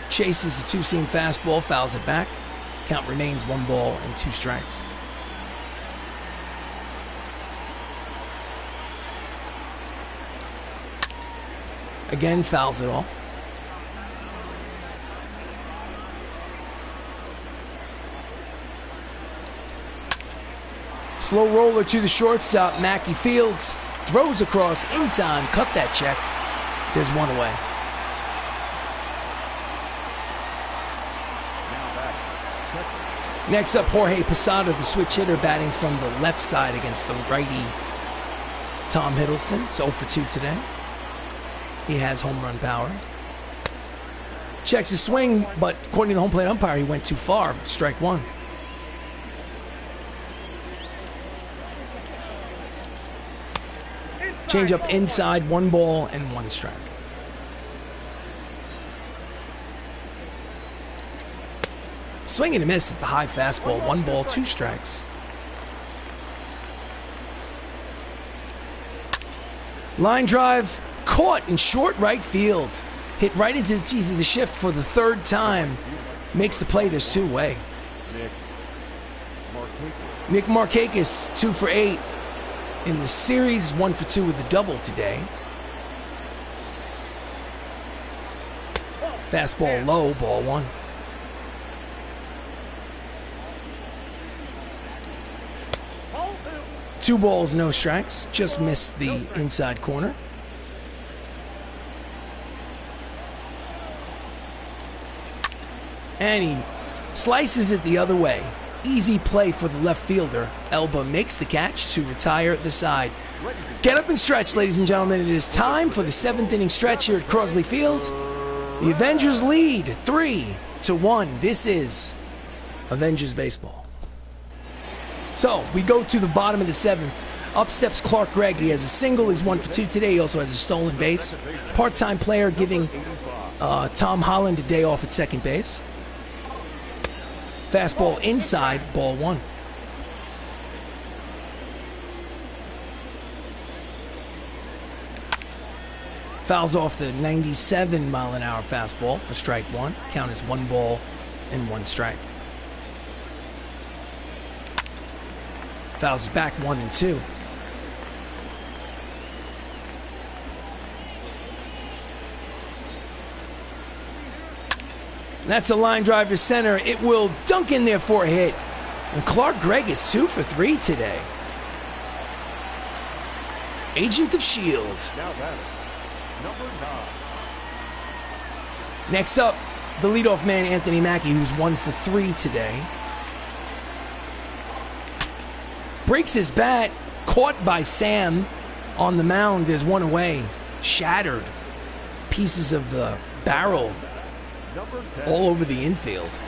Chases the 2-seam fastball, fouls it back. Count remains 1 ball and 2 strikes. Again, fouls it off. Slow roller to the shortstop. Mackey fields, throws across in time. Cut that check. There's 1 away. Next up, Jorge Posada, the switch hitter, batting from the left side against the righty Tom Hiddleston. It's 0 for 2 today. He has home run power. Checks his swing, but according to the home plate umpire, he went too far. Strike 1. Change up inside, 1 ball and 1 strike. Swing and a miss at the high fastball, 1 ball, 2 strikes. Line drive, caught in short right field. Hit right into the teeth of the shift for the 3rd time. Makes the play, there's 2 away. Nick Markakis, 2 for 8 in the series, 1 for 2 with a double today. Fastball low, ball 1. Two balls, no strikes. Just missed the inside corner. And he slices it the other way. Easy play for the left fielder. Elba makes the catch to retire the side. Get up and stretch, ladies and gentlemen. It is time for the 7th inning stretch here at Crosley Field. The Avengers lead 3-1. This is Avengers Baseball. So we go to the bottom of the 7th. Up steps Clark Gregg. He has a single. He's 1 for 2 today. He also has a stolen base. Part-time player giving Tom Holland a day off at second base. Fastball inside, ball 1. Fouls off the 97-mile-an-hour fastball for strike 1. Count is 1 ball and 1 strike. Fouls it back 1-2. That's a line drive to center. It will dunk in there for a hit. And Clark Gregg is 2 for 3 today. Agent of S.H.I.E.L.D. Now batting, number 9. Next up, the leadoff man, Anthony Mackie, who's 1 for 3 today. Breaks his bat, caught by Sam on the mound. There's one away. Shattered. Pieces of the barrel Number 10. all over the infield.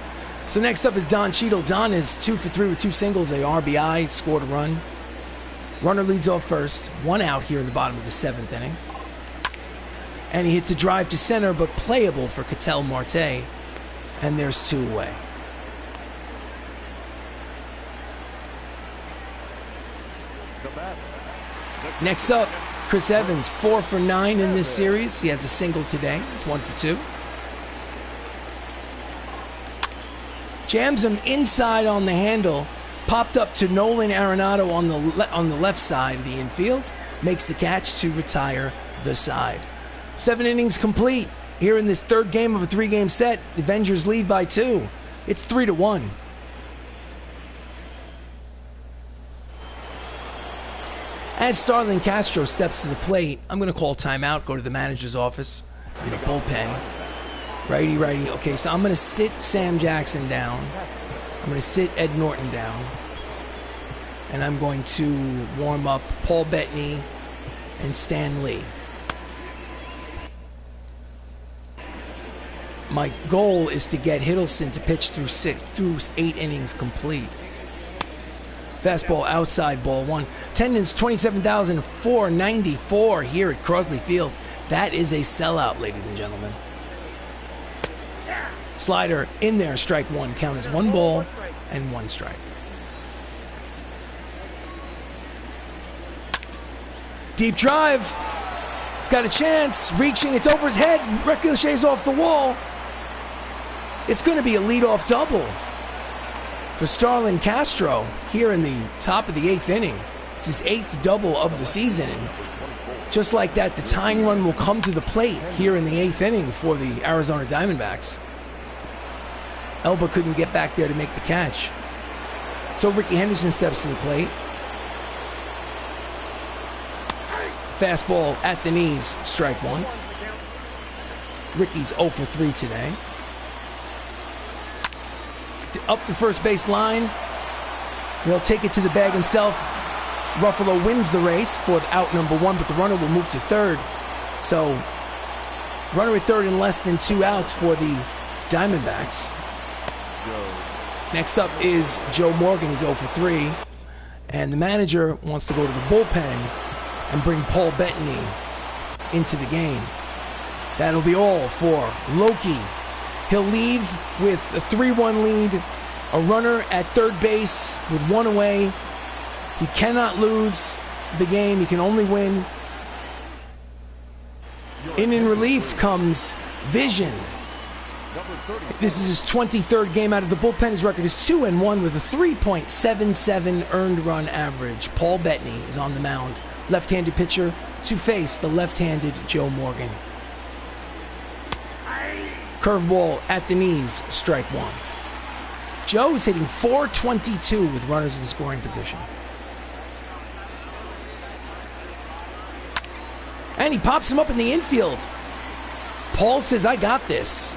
So next up is Don Cheadle. Don is 2 for 3 with 2 singles, a RBI, scored a run. Runner leads off first, 1 out here in the bottom of the 7th inning. And he hits a drive to center, but playable for Ketel Marte. And there's 2 away. The batter. Next up, Chris Evans, 4 for 9 in this series. He has a single today. He's 1 for 2. Jams him inside on the handle. Popped up to Nolan Arenado on the left side of the infield. Makes the catch to retire the side. 7 innings complete. Here in this 3rd game of a 3-game set, the Avengers lead by 2. It's 3-1. As Starlin Castro steps to the plate, I'm going to call timeout, go to the manager's office and the bullpen. Righty. Okay, so I'm going to sit Sam Jackson down. I'm going to sit Ed Norton down. And I'm going to warm up Paul Bettany and Stan Lee. My goal is to get Hiddleston to pitch through 8 innings complete. Fastball outside, ball 1. Attendance 27,494 here at Crosley Field. That is a sellout, ladies and gentlemen. Slider in there, strike 1. Count as 1 ball and 1 strike. Deep drive. It's got a chance. Reaching. It's over his head. Ricochets off the wall. It's going to be a leadoff double for Starlin Castro here in the top of the 8th inning. It's his 8th double of the season. And just like that, the tying run will come to the plate here in the 8th inning for the Arizona Diamondbacks. Elba couldn't get back there to make the catch. So Ricky Henderson steps to the plate. Fastball at the knees, strike 1. Ricky's 0 for 3 today. Up the first base line. He'll take it to the bag himself. Ruffalo wins the race for out number 1, but the runner will move to 3rd. So, runner at 3rd and less than 2 outs for the Diamondbacks. Next up is Joe Morgan. He's 0 for 3. And the manager wants to go to the bullpen and bring Paul Bettany into the game. That'll be all for Loki. He'll leave with a 3-1 lead, a runner at 3rd base with 1 away. He cannot lose the game. He can only win. In relief comes Vision. This is his 23rd game out of the bullpen. His record is 2-1 with a 3.77 earned run average. Paul Bettany is on the mound. Left-handed pitcher to face the left-handed Joe Morgan. Curveball at the knees, strike 1. Joe's hitting .422 with runners in scoring position. And he pops him up in the infield. Paul says, I got this.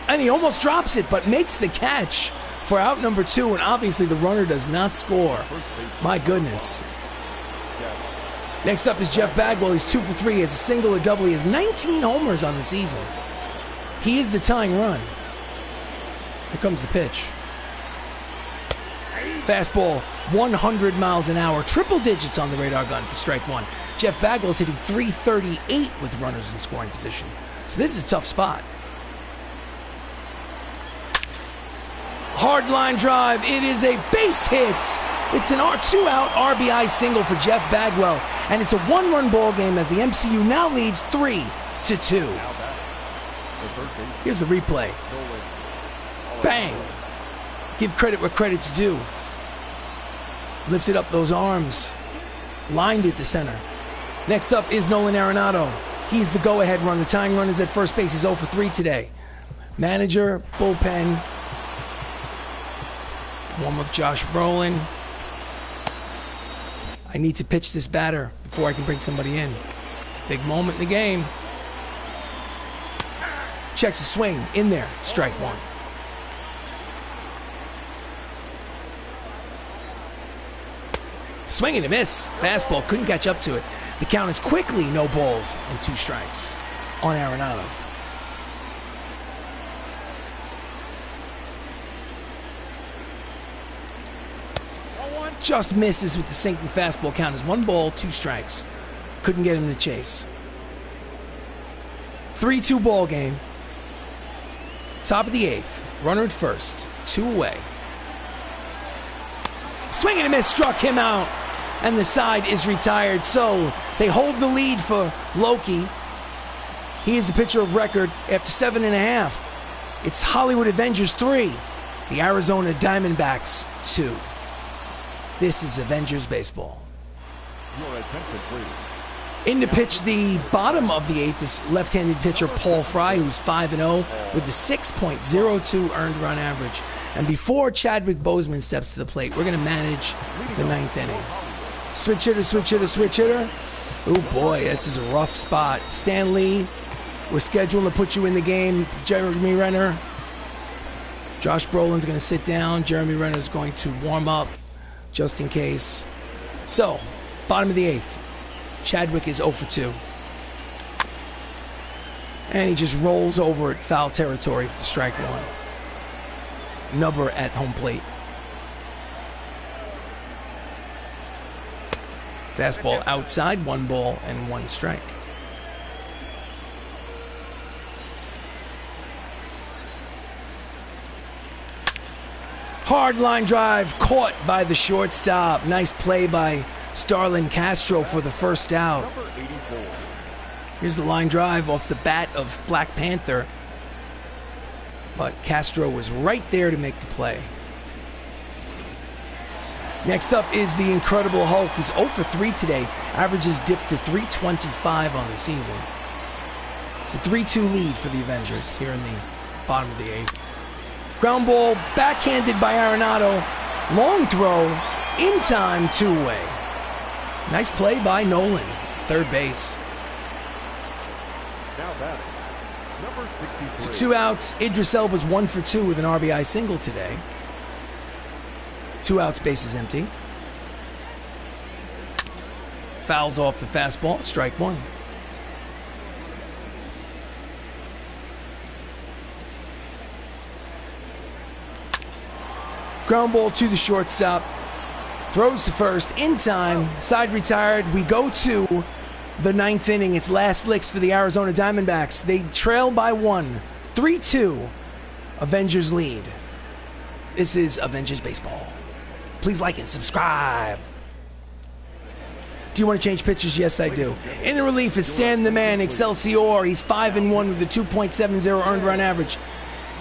And he almost drops it, but makes the catch for out number 2, and obviously the runner does not score. My goodness. Next up is Jeff Bagwell. He's 2 for 3. He has a single, a double. He has 19 homers on the season. He is the tying run. Here comes the pitch. Fastball, 100 miles an hour. Triple digits on the radar gun for strike 1. Jeff Bagwell is hitting .338 with runners in scoring position. So this is a tough spot. Hard line drive. It is a base hit. It's an 2-out RBI single for Jeff Bagwell. And it's a 1-run ball game as the MCU now leads 3-2. Here's the replay. Bang. Give credit where credit's due. Lifted up those arms. Lined it to center. Next up is Nolan Arenado. He's the go-ahead run. The tying run is at first base. He's 0 for 3 today. Manager, bullpen. Warm-up Josh Brolin. I need to pitch this batter before I can bring somebody in. Big moment in the game. Checks a swing. In there. Strike one. Swing and a miss. Fastball. Couldn't catch up to it. The count is quickly no balls and 2 strikes on Arenado. Just misses with the sinking fastball. Count is 1 ball, 2 strikes. Couldn't get him to chase. 3-2 ball game. Top of the 8th. Runner at first. 2 away. Swing and a miss. Struck him out. And the side is retired. So they hold the lead for Loki. He is the pitcher of record after 7.5. It's Hollywood Avengers 3. The Arizona Diamondbacks 2. This is Avengers baseball. Your attention, please. In to pitch the bottom of the 8th is left-handed pitcher Paul Fry, who's 5-0 with a 6.02 earned run average. And before Chadwick Boseman steps to the plate, we're going to manage the 9th inning. Switch hitter, switch hitter, switch hitter. Oh boy, this is a rough spot. Stan Lee, we're scheduled to put you in the game. Jeremy Renner. Josh Brolin's going to sit down. Jeremy Renner's going to warm up just in case. So, bottom of the 8th. Chadwick is 0 for 2. And he just rolls over at foul territory for strike 1. Nubber at home plate. Fastball outside, 1 ball and 1 strike. Hard line drive caught by the shortstop. Nice play by Starlin Castro for the first out. Number 84. Here's the line drive off the bat of Black Panther. But Castro was right there to make the play. Next up is the Incredible Hulk. He's 0 for 3 today. Averages dipped to 325 on the season. It's a 3-2 lead for the Avengers here in the bottom of the 8th. Ground ball backhanded by Arenado. Long throw in time, 2 away. Nice play by Nolan, third base. Now batting, number 63. So 2 outs. Idris Elba's 1 for 2 with an RBI single today. 2 outs, bases empty. Fouls off the fastball, strike 1. Ground ball to the shortstop. Throws to first in time. Side retired. We go to the 9th inning. It's last licks for the Arizona Diamondbacks. They trail by 1. 3-2. Avengers lead. This is Avengers baseball. Please like and subscribe. Do you want to change pitchers? Yes, I do. In the relief is Stan the Man, Excelsior. He's 5-1 with a 2.70 earned run average.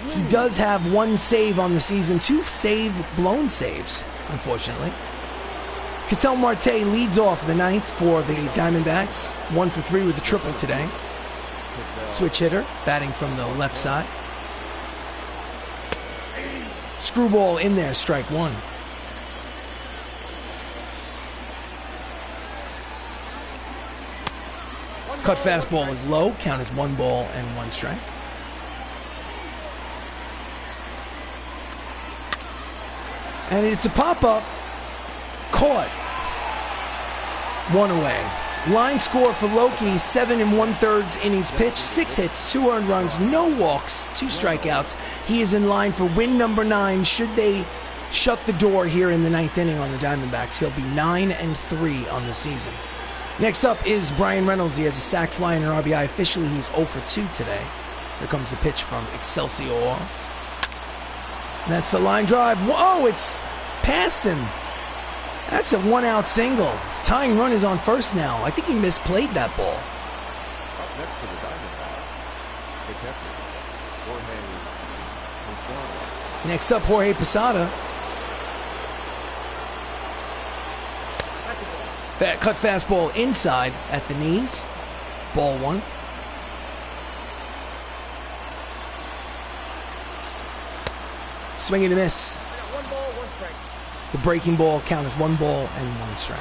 He does have 1 save on the season, 2 blown saves, unfortunately. Ketel Marte leads off the 9th for the Diamondbacks. 1 for 3 with a triple today. Switch hitter, batting from the left side. Screwball in there, strike 1. Cut fastball is low, count is 1 ball and 1 strike. And it's a pop-up. Caught. 1 away. Line score for Loki, 7 1/3 innings pitched, 6 hits, 2 earned runs, no walks, 2 strikeouts. He is in line for win number 9. Should they shut the door here in the 9th inning on the Diamondbacks, he'll be 9-3 on the season. Next up is Brian Reynolds. He has a sac fly and an RBI. Officially, he's 0 for 2 today. Here comes the pitch from Excelsior. And that's a line drive. Whoa, it's past him. That's a 1-out single. His tying run is on first now. I think he misplayed that ball. Up next for the Diamondbacks, the catcher, Jorge Posada. Next up, Jorge Posada. Cut fastball inside at the knees. Ball 1. Swing and a miss. 1 ball, 1 strike. The breaking ball count as 1 ball and 1 strike.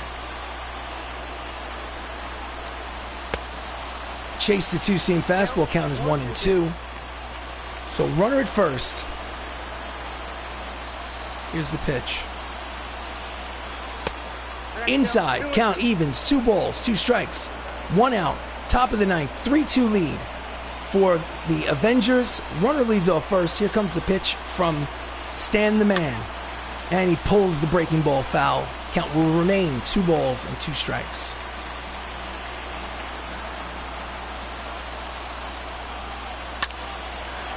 Chase the 2-seam fastball count as 1 and 2. So runner at first. Here's the pitch. Inside, count evens, 2 balls, 2 strikes, 1 out, top of the 9th, 3-2 lead for the Avengers. Runner leads off first. Here comes the pitch from Stan the Man. And he pulls the breaking ball foul. Count will remain 2 balls and 2 strikes.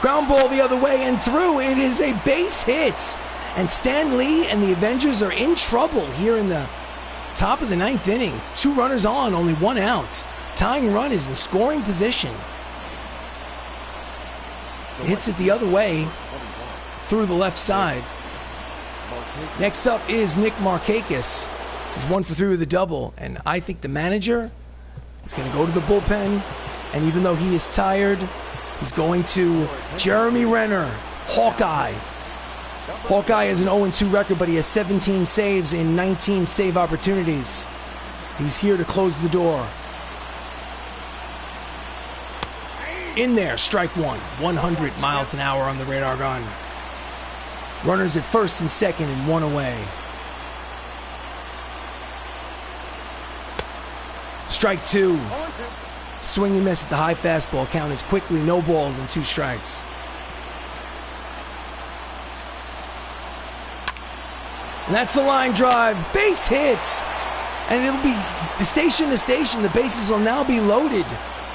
Ground ball the other way and through. It is a base hit. And Stan Lee and the Avengers are in trouble here in the top of the 9th inning. 2 runners on, only 1 out. Tying run is in scoring position. Hits it the other way through the left side. Next up is Nick Markakis. He's 1 for 3 with a double. And I think the manager is going to go to the bullpen. And even though he is tired, he's going to Jeremy Renner, Hawkeye. Hawkeye has an 0-2 record, but he has 17 saves in 19 save opportunities. He's here to close the door. In there, strike 1. 100 miles an hour on the radar gun. Runners at first and second and 1 away. Strike 2. Swing and miss at the high fastball. Count is quickly no balls and 2 strikes. And that's the line drive. Base hit. And it'll be station to station. The bases will now be loaded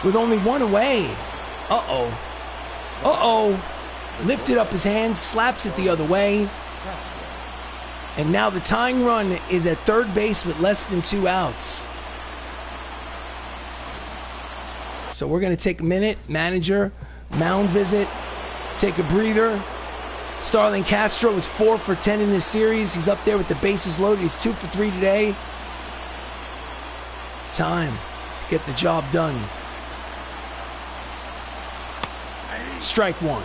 with only 1 away. Uh-oh. Uh-oh. Lifted up his hands, slaps it the other way. And now the tying run is at third base with less than 2 outs. So we're going to take a minute. Manager, mound visit, take a breather. Starling Castro is 4 for 10 in this series. He's up there with the bases loaded. He's 2 for 3 today. It's time to get the job done. Strike 1.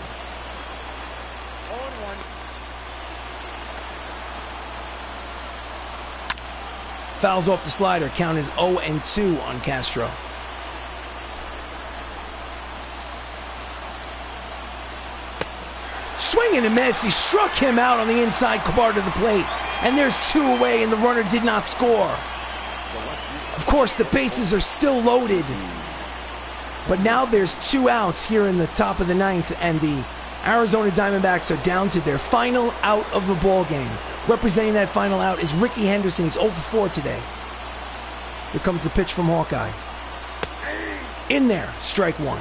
Fouls off the slider. Count is 0-2 on Castro. Swing and a miss. He struck him out on the inside part of the plate. And there's 2 away, and the runner did not score. Of course, the bases are still loaded. But now there's 2 outs here in the top of the 9th, and the Arizona Diamondbacks are down to their final out of the ball game. Representing that final out is Ricky Henderson. He's 0 for 4 today. Here comes the pitch from Hawkeye. In there, strike 1.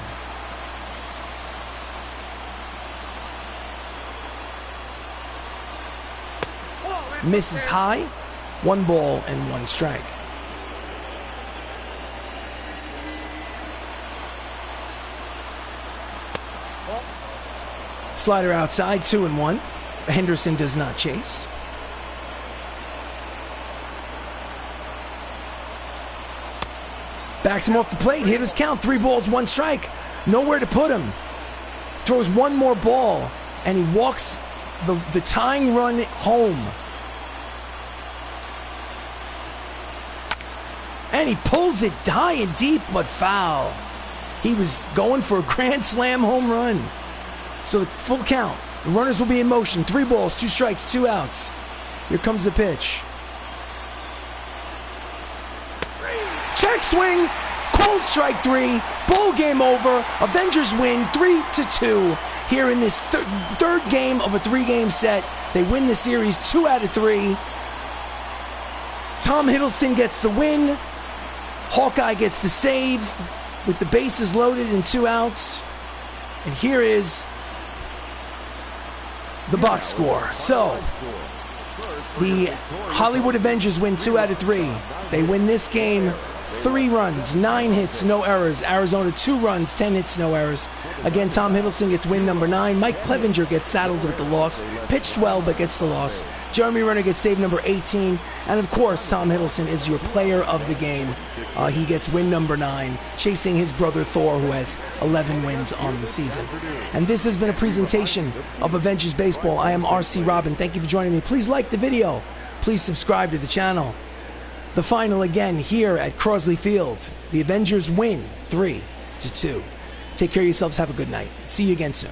Misses high, 1 ball and 1 strike. Slider outside, 2-1. Henderson does not chase. Backs him off the plate. Hitters count. 3 balls, 1 strike. Nowhere to put him. Throws 1 more ball, and he walks the tying run home. And he pulls it high and deep, but foul. He was going for a grand slam home run. So full count. The runners will be in motion. 3 balls, 2 strikes, 2 outs. Here comes the pitch. Check swing. Cold strike 3. Ball game over. Avengers win 3-2 here in this third game of a 3-game set. They win the series 2 out of 3. Tom Hiddleston gets the win. Hawkeye gets the save with the bases loaded and 2 outs. And here is the box score. So the Hollywood Avengers win 2 out of 3. They win this game 3 runs, 9 hits, no errors. Arizona 2 runs, 10 hits, no errors. Again, Tom Hiddleston gets win number 9. Mike Clevenger gets saddled with the loss. Pitched well, but gets the loss. Jeremy Renner gets save number 18. And of course, Tom Hiddleston is your player of the game. He gets win number 9, chasing his brother Thor, who has 11 wins on the season. And this has been a presentation of Avengers Baseball. I am RC Robbin. Thank you for joining me. Please like the video. Please subscribe to the channel. The final again here at Crosley Field. The Avengers win 3-2. Take care of yourselves. Have a good night. See you again soon.